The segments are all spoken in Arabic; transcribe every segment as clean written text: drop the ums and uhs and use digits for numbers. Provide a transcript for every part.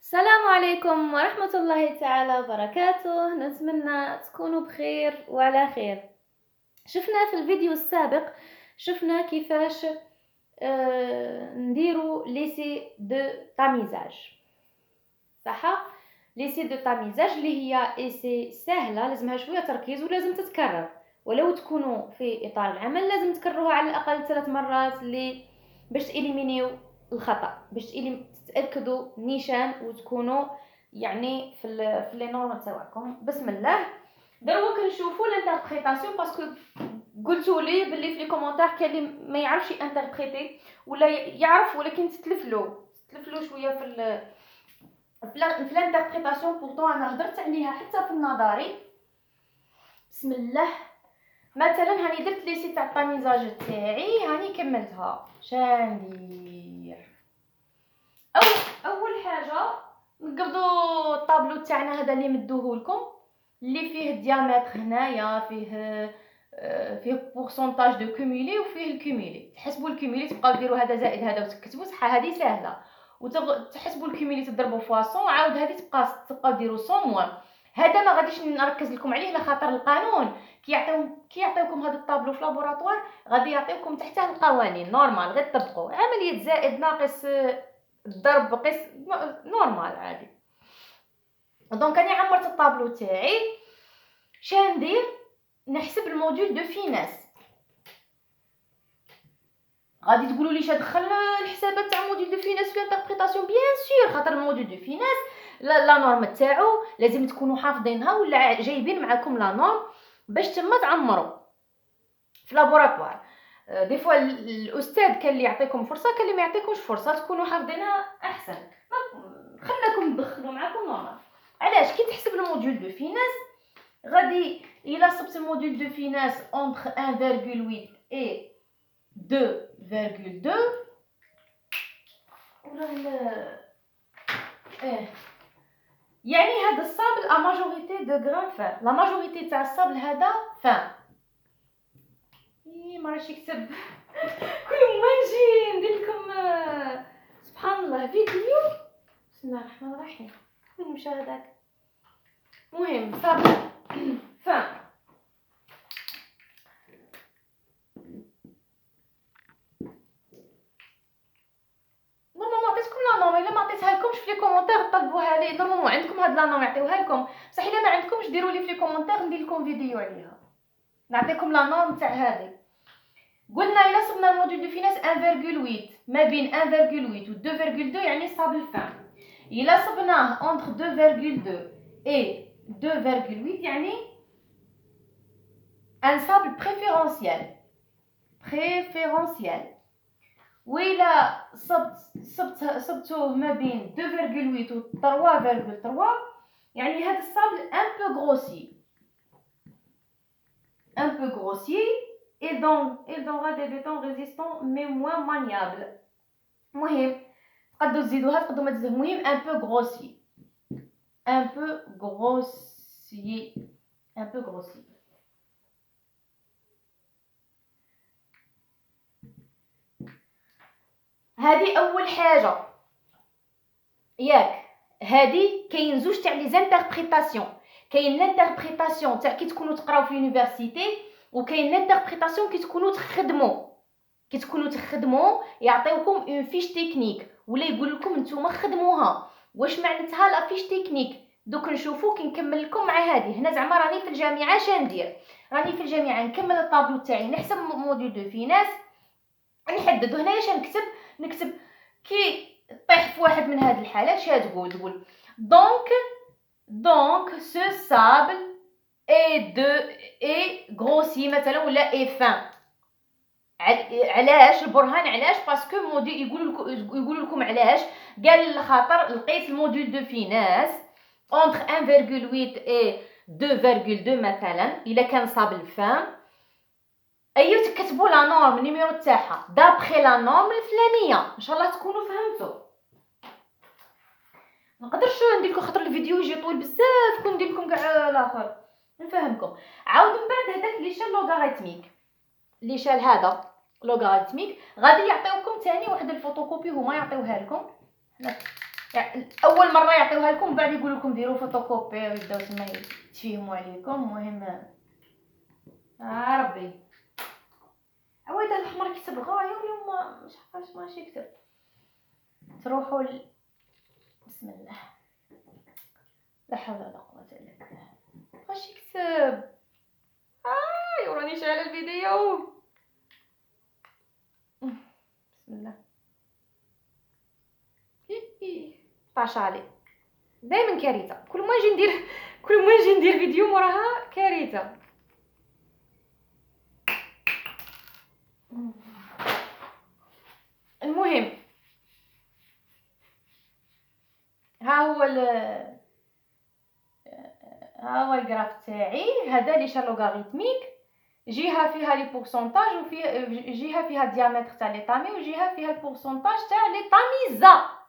السلام عليكم ورحمة الله تعالى وبركاته. نتمنى تكونوا بخير وعلى خير. شفنا في الفيديو السابق شفنا كيفاش نديرو ليسي دو تاميزاج، صح؟ ليسي دو تاميزاج اللي هي ايسي سهله، لازمها شويه تركيز ولازم تتكرر، ولو تكونوا في اطار العمل لازم تكرروها على الاقل 3 مرات باش تإليمينيو الخطا، باش تتاكدوا نيشان وتكونوا يعني في لي نورم تاعكم. بسم الله. دروك نشوفوا الانتربريتاسيون، باسكو قلتوا لي باللي في لي كومونتير كاين اللي ما يعرفش انتربريتي ولا يعرف ولكن تتلفلو شويه في الانتربريتاسيون. بورتون انا هضرت عليها حتى في النظري. بسم الله. مثلا هاني درت ليسي تاع الطاميزاج تاعي، هاني كملتها. شندير اول حاجه نقبضوا الطابلو تاعنا هذا اللي مدوه لكم، اللي فيه الديامتر هنايا، فيه بورسونتاج دو كومولي وفيه الكومولي. تحسبوا الكومولي تبقاو ديروا هذا زائد هذا وتكتبوا صح، هذه سهله. وتحسبوا الكومولي تضربوا فوا 100، عاود هذه تبقاو ديروا 100 موان. هذا ما غاديش نركز لكم عليه لخاطر القانون كي يعطيوكم هذا الطابلو في لابوراتوار غادي يعطيوكم تحته القوانين نورمال، غير تطبقوا عمليه زائد ناقص الضرب قيس نورمال عادي. دونك انا عمرت الطابلو تاعي. شندير نحسب الموديول دو فيناس. غادي تقولوا لي ندخل الحسابات تاع موديول دو فيناس في انتربريتاسيون؟ بيان سور، خاطر الموديول دو فيناس لا نورم تاعو لازم تكونوا حافظينها ولا جايبين معكم لا نورم باش تما تعمروا في لابوراتوار. دي فوا الاستاذ كان اللي يعطيكم فرصه، كان اللي ما يعطيكمش فرصه، تكونوا حافظينها احسن. خلناكم تدخلوا معكم نورمال. علاش؟ كي تحسب الموديول دو فيناس غادي الا صبت الموديول دو فيناس entre 1,8 et 2,2 ولا يعني هذا الصابل ا ماجوريتي دو غران فان، لا ماجوريتي تاع الصابل هذا فان. ما راش يكتب كل ما نجي ندير لكم سبحان الله فيديو. بسم الله الرحمن الرحيم. وين مشى هذاك؟ مهم صابل فان. نورمالمون عطيتكم لا نوم، الا ما عطيتها لكمش في لي كومونتير طلبوها لي. نورمالمون عندكم هاد لا نوم يعطيوها لكم، بصح الا ما عندكمش ديروا لي في لي كومونتير ندير لكم فيديو عليها نعطيكم لا نورم تاع هذه. قلنا الا صبنا الموديول دو فيناس 1,8 ما بين 1,8 و 2,2 يعني صابل فان. الا صبناه entre 2,2 et 2,8 يعني ان صابل بريفيرونسيال. وإلا صبتوه ما بين 2,8 و 3,3 يعني هذا الصابل un peu grossier il donnera des bétons résistants mais moins maniables. مهم تقدروا تزيدوها تقدروا ما تزيدوها، المهم un peu grossier هذه اول حاجه ياك. هذه كاين زوج تاع لي زانتربريتاسيون، كاين لانتربريتاسيون تاع كي تكونوا تقراو في يونيفرسيتي، وكاين لانتربريتاسيون كي تكونوا تخدموا يعطيوكم اون فيش تكنيك ولا يقول لكم نتوما خدموها. واش معناتها لا فيش تكنيك؟ دوك نشوفوا كي نكمل لكم مع هذه. هنا زعما راني في الجامعه شندير، راني في الجامعه نكمل الطابلو تاعي، نحسب موديول دو فيناس، نحدد هنايا اش نكتب كي طيح في واحد من هذه الحالات شا تقول دونك سو سابل اي غروسي مثلا ولا اي فان. علاش البرهان؟ علاش؟ باسكو موديل يقولوا لكم علاش. قال خاطر لقيت الموديول دو فيناس entre 1,8 et 2,2 مثلا الا كان صابل فان. ايوا تكتبوا لا نورم النيميرو تاعها دابخي لا نورم الفلانيه. ان شاء الله تكونوا فهمتوا. نقدرش ندير لكم خاطر الفيديو يجي طويل بزاف، كون ندير لكم كاع الاخر نفهمكم. عاود من بعد هذاك لي شال لوغاريتميك، لي شال هذا لوغاريتميك غادي يعطيوكم ثاني واحد الفوتوكوبي، هما يعطيوها لكم. يعني اول مره يعطيوها لكم بعد يقولوا لكم ديروا فوتوكوبي ويبداو تما يتفهموا عليكم. المهم ربي عويد الاحمر كتب غايه واليوم مش عارفاش ماشي يكتب. تروحوا بسم الله لا حول ولا قوه الا بالله. واش يكتب وراني شايله الفيديو. بسم الله طاشا علي دائما كارثه. كل ما نجي ندير فيديو موراها كارثه. المهم ها هو الجراف تاعي هذا لي لوغاريتميك. جهه فيها لي بورسونتاج وفي جهه فيها الديامتر تاع لي طامي وجهه فيها البورسونتاج تاع لي طاميزا.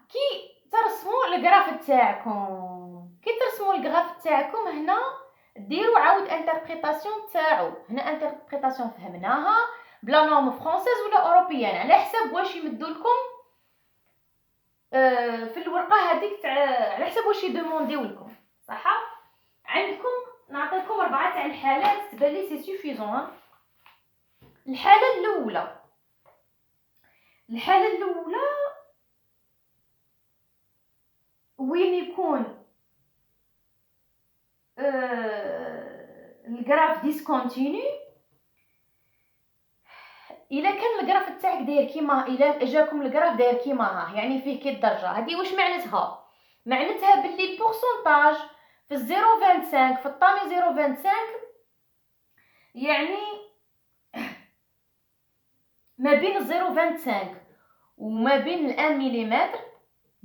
كي ترسموا الجراف تاعكم هنا ديروا عاود انتربريتاسيون تاعو. هنا انتربريتاسيون فهمناها بلا نورم فرونسيز ولا اوروبيان على حسب واش يمدوا لكم في الورقه هذيك تاع على حسب واش يدومونديو لكم. صح عندكم نعطيكم 4 تاع الحالات تبان لي سي سوفيزون. الحاله الاولى وين يكون الجراف ديسكونتينيو. الا كان الجراف تاعك داير كيما الا جاكم الجراف داير كيما ها يعني فيه كي الدرجه هذه واش معناتها باللي البورسونتاج في 0.25 في الطامي 0.25 يعني ما بين 0.25 وما بين 1 ملم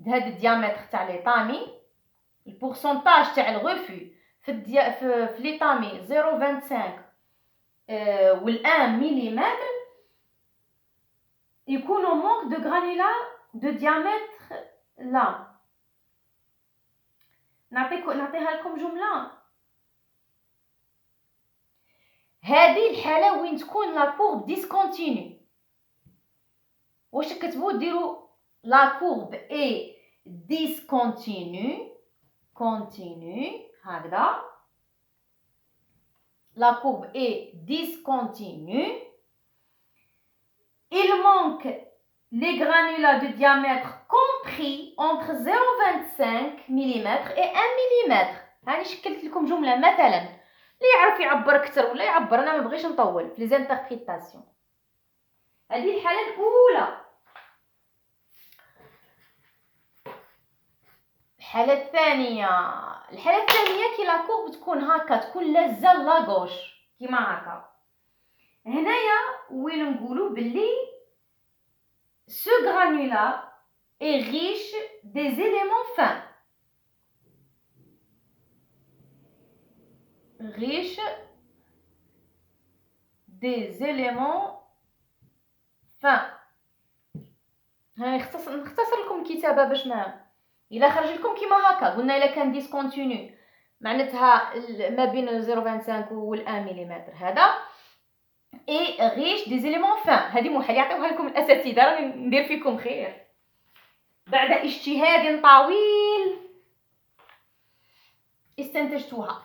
هذا الديامتر تاع لي طامي. البورسونتاج تاع الغوفي في لي طامي 0.25 وال1 ملم يكونوا مونك دو غرانيلا دو ديامتر. لا نعطيها لكم جمله. هذه الحاله وين تكون لا كورب ديسكونتينيو. واش كتبوا ديروا لا كورب اي ديسكونتينيو هكذا. la courbe est discontinue. Il manque les granulats de diamètre compris entre 0.25 mm et 1 mm. هاني شكلت لكم جمله مثلا اللي يعرف يعبر اكثر ولا يعبر. انا ما بغيش نطول في لي انتربريتاسيون. هذه الحاله الاولى. الحاله الثانيه كي لا كورب تكون هكا تكون لازه لا غوش كيما هكا. هنايا وين نقولوا باللي ce granulat est riche des éléments fins. هاني نختصر لكم الكتابه باش ما الا خرج لكم كيما هكا. قلنا الا كان ديسكونتينيو معناتها ما بين 0.25 وال 1 ملم هذا اي ريش دي زيليمون فان. هذه محال يعطيوها لكم الاساتذه راني ندير فيكم خير بعد اجتهاد طويل استنتجتوها.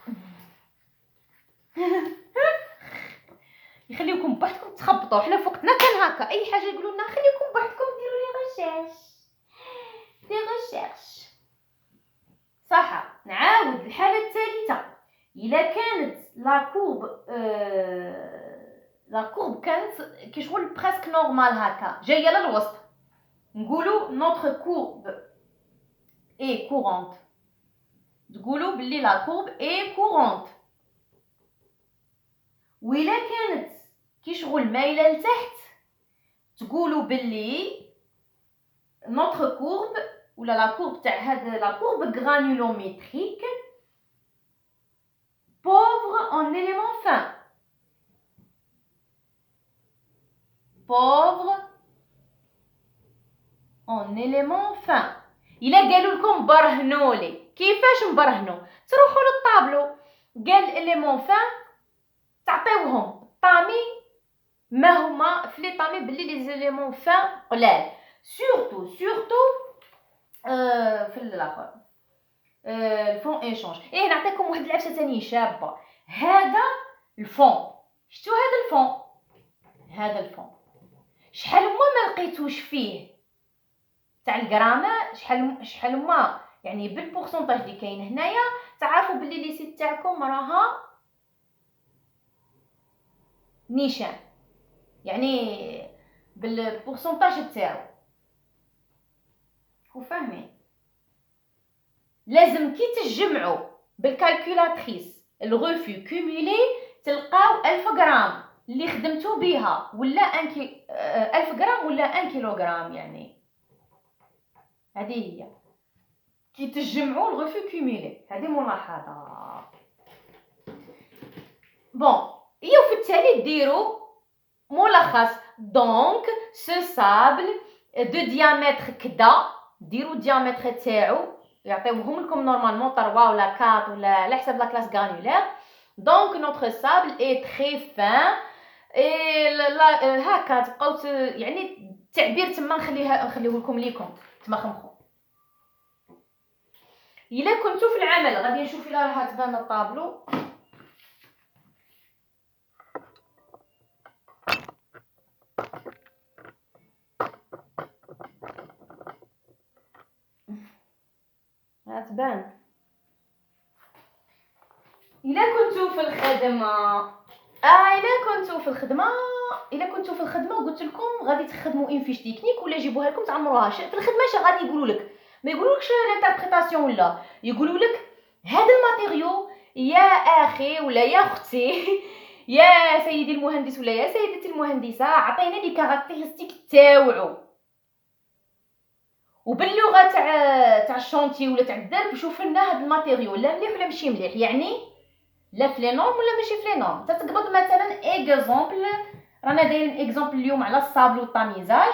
يخليوكم بوحدكم تخبطوا. حنا فوقتنا كان هكا اي حاجه يقولوا لنا خليكم بوحدكم ديروا لي ريشيرش. صح. نعاود الحاله الثالثه. الا كانت لا كورب كانت كي شغل بريسك نورمال هكا جايه للوسط نقولوا نوتر كورب اي كورونت. تقولوا باللي لا كورب اي كورونت. وإلا كانت كي شغل مايله لتحت تقولوا باللي نوتر كورب ولا لا كورب تاع هذا لا كورب غرانولوميتريك pauvre en éléments fins. الا قالوا لكم برهنوا لي كيفاش نبرهنوا تروحوا للطابلو قال اليمون فان تعطيوهم طامي ما هما في لي طامي باللي لي زيليمون فان قلال سورتو في الاخر الفون ايشونج. نعطيكم واحد العفسه ثانيه شابه. هذا الفون، شتو هذا الفون شحال ما لقيتوش فيه تاع الغرامه، شحال ما يعني بالبورسونتاج اللي كاين هنايا تعرفوا باللي لي سيت تاعكم راها نيشان، يعني بالبورسونتاج تاعو. وفاهمين؟ لازم كي تجمعوا بالكالكولاتريس الغوفي كومولي تلقاو 1000 غرام اللي خدمتو بها، ولا 1000 غرام ولا 1 كيلوغرام. يعني هذه هي كي تجمعوا الغوفي كومولي، هذه ملاحظه. بون في التالي ديروا ملخص. دونك سو سابل دو ديامتر كدا، ديروا الديامتر تاعو يعطيوهم لكم نورمالمون 3 ولا 4 ولا على حسب لا كلاس غرانولير. دونك نوتر سابل اي تري فان اي هكا تبقاو يعني التعبير تما نخليه لكم تما خمخو. الا كنتو في العمل غادي نشوف الا راح تبان الطابلو. تبان. الا كنتو في الخدمه قلت لكم غادي تخدموا ان فيش تكنيك ولا يجيبوها لكم تعمروها. في الخدمه اش غادي يقولوا لك؟ ما يقولولكش لانتربريتاسيون، ولا يقولوا لك هذا الماتيريو يا اخي ولا يا اختي يا سيدي المهندس ولا يا سيدتي المهندسه، عطينا لي كاركتيرستيك تاوعو وباللغه تاع الشونتي ولا تاع الدرب. شوف لنا هذا الماتيريو لا مليح ولا ماشي مليح، يعني لا في لي نورم ولا ماشي في لي نورم. تتقبض مثلا اكزامبل، رانا دايرين اكزامبل اليوم على الصابل والطاميزاج.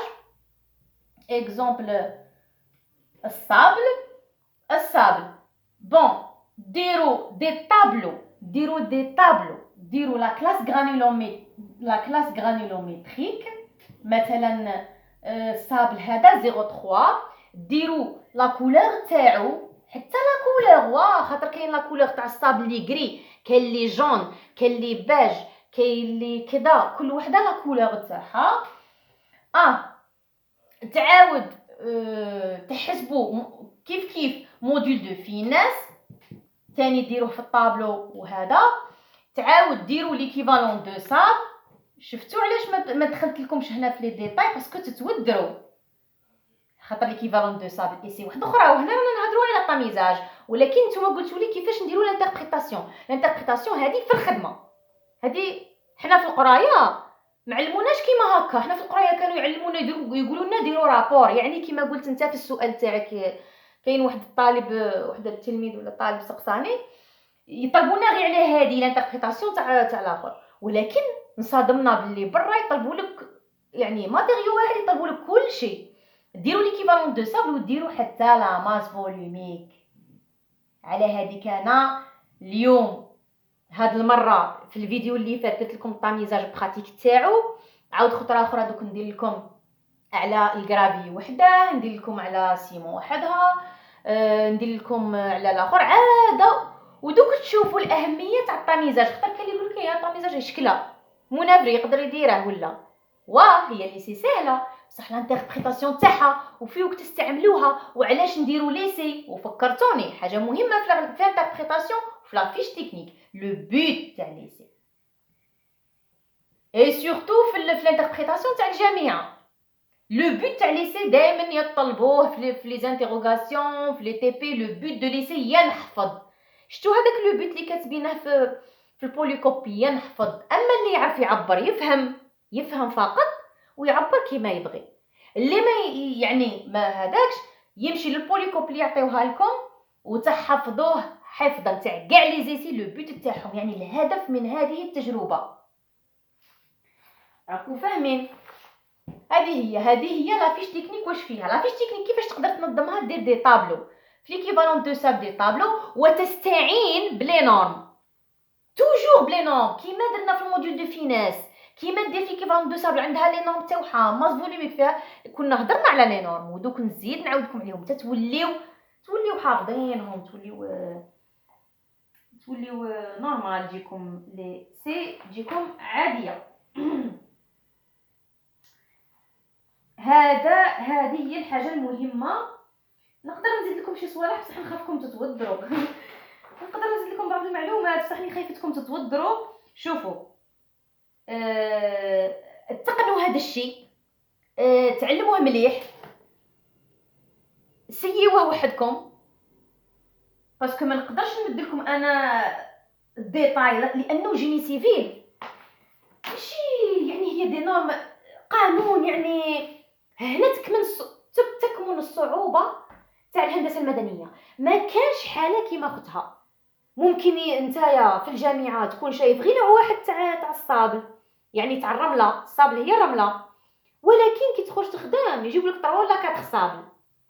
اكزامبل الصابل. بون ديروا دي طابلو، ديروا لا كلاس غرانولوميتريك. مثلا الصابل هذا 03، ديروا لا كولور تاعو، حتى لا كولور خاطر كاين لا كولور تاع الصابل اللي غري، كاين اللي جون، كاين اللي باج، كاين اللي كذا، كل وحده لا كولور تاعها. تعاود تحسبوا كيف موديل دو فيناس ثاني ديروه في الطابلو. وهذا تعاود ديروا ليكيفالون دو صاب. شفتوا علاش ما دخلت لكمش هنا في لي ديتاي؟ باسكو تتودروا خاطر ليكيفالون دو صاب ايسي واحده اخرى، وهنا رانا نهضروا على الطاميزاج. ولكن نتوما قلتوا لي كيفاش نديروا الانتربريتاسيون هذه في الخدمه. هذه حنا في القرايه معلموناش كيما هكا. حنا في القرايه كانوا يعلمونا يقولوا لنا ديروا رابور. يعني كيما قلت انت في السؤال تاعك، كاين واحد التلميذ ولا طالب سقساني يطلبونا غير على هذه الانتربريتاسيون تاع الاخر، ولكن انصدمنا باللي برا يطلبوا لك يعني ماتيريو واحد يطلبوا لك كل شيء. ديروا ليكيفالون دو صابل وديروا حتى لا ماس فوليوميك. على هذيك انا اليوم هاد المره في الفيديو اللي فات قلت لكم الطاميزاج براتيك تاعو. عاود خطره اخرى دوك ندير لكم على الكرافي وحده، ندير لكم على سيمون وحدها، ندير لكم على الاخر عاده. ودوك تشوفوا الاهميه تاع الطاميزاج. خاطر كاين اللي يقول لك يا الطاميزاج شكلها منافري يقدر يديره، ولا هي اللي سي سهله بصح الانتربريتاسيون تاعها وفي وقت تستعملوها وعلاش نديروا ليسي. وفكرتوني حاجه مهمه في الانتربريتاسيون في لا فيش تكنيك، لو بوت تاع ليسي اي سورتو في الانتربريتاسيون تاع الجامعه. لو بوت تاع ليسي دائما يطلبوه في لي زانتيروغاسيون في لي تي بي. لو بوت دو ليسي يا نحفظ. شتو هذاك لو بوت اللي كاتبينه في البوليكوبي يا نحفظ. اما اللي يعرف يعبر يفهم فقط ويعبر كيما يبغي. اللي ما هذاكش يمشي للبوليكوب اللي يعطيوها لكم وتحفظوه حفظا تاع كاع لي زيسي لو بوت تاعهم، يعني الهدف من هذه التجربه. راكم فاهمين؟ هذه هي لا فيش تكنيك. واش فيها لا فيش تكنيك؟ كيفاش تقدر تنظمها؟ دير دي طابلو في ليكيفالون دو ساب دي طابلو وتستعين بلي نورم توجور بلي نورم كيما درنا في الموديول دو فيناس. كيما دير في كيفالون دو سابل عندها لي نورم تاعها ماس فوليميك فيها. كنا هضرنا على لي نورم ودوك نزيد نعاودكم عليهم حتى توليو حافظينهم، توليو نورمال، تجيكم لي سي تجيكم عاديه. هذه هي الحاجه المهمه. نقدر نزيد لكم شي صوالح بصح نخافكم تتوضروا. نقدر نزيد لكم بعض المعلومات بصح خايفتكم تتوضروا. شوفوا، تقنوا هذا الشيء، تعلموه مليح، سيوه وحدكم، باسكو ما نقدرش نمد لكم انا الديتاي لانه جيني سيفيل ماشي يعني هي دي نورم قانون. يعني هنا تكمن الصعوبه تاع الهندسه المدنيه. ما كانش حاله كيما اختها. ممكن نتايا في الجامعه تكون شايف غير نوع واحد تاع الصابل، يعني تاع الرمله، الصابل هي الرمله، ولكن كي تخرج تخدم يجيب لك 3 ولا 4 صابل.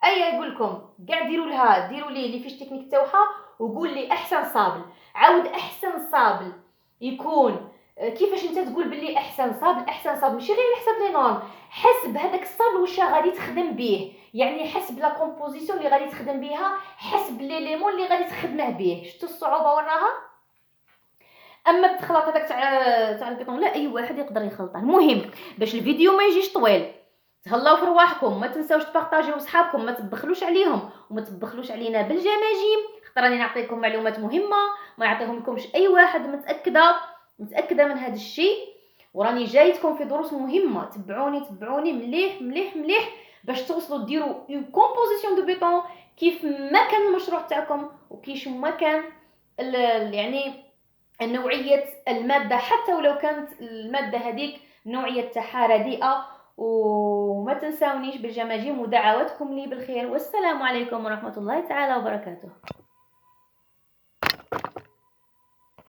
يقول لكم كاع ديروا لي فيش تكنيك تاعها وقول لي احسن صابل. عاود احسن صابل يكون كيفاش انت تقول باللي احسن صابل ماشي غير حسب لي نورم، حسب هذاك الصابل واش غادي تخدم به، يعني حسب لا كومبوزيسيون اللي غادي تخدم بها، حسب لي ليمون اللي غادي تخدمه به. شفتوا الصعوبه وراها؟ اما التخلط هذاك تاع البيطون لا اي واحد يقدر يخلطه. المهم باش الفيديو ما يجيش طويل، تهلاو في رواحكم، ما تنساوش تبارطاجيو وصحابكم، ما تبخلوش عليهم وما تبخلوش علينا بالجماجم، خاطر راني نعطيكم معلومات مهمه ما يعطيهم لكمش اي واحد. متاكده من هذا الشيء، وراني جايتكم في دروس مهمه. تبعوني مليح باش توصلوا ديروا اون كومبوزيسيون دو بيطون كيف ما كان المشروع تاعكم وكيف ما كان يعني نوعيه الماده، حتى ولو كانت الماده هذيك نوعيه تاعها رديئه. وما تنساونيش بالجماجم ودعواتكم لي بالخير، والسلام عليكم ورحمه الله تعالى وبركاته.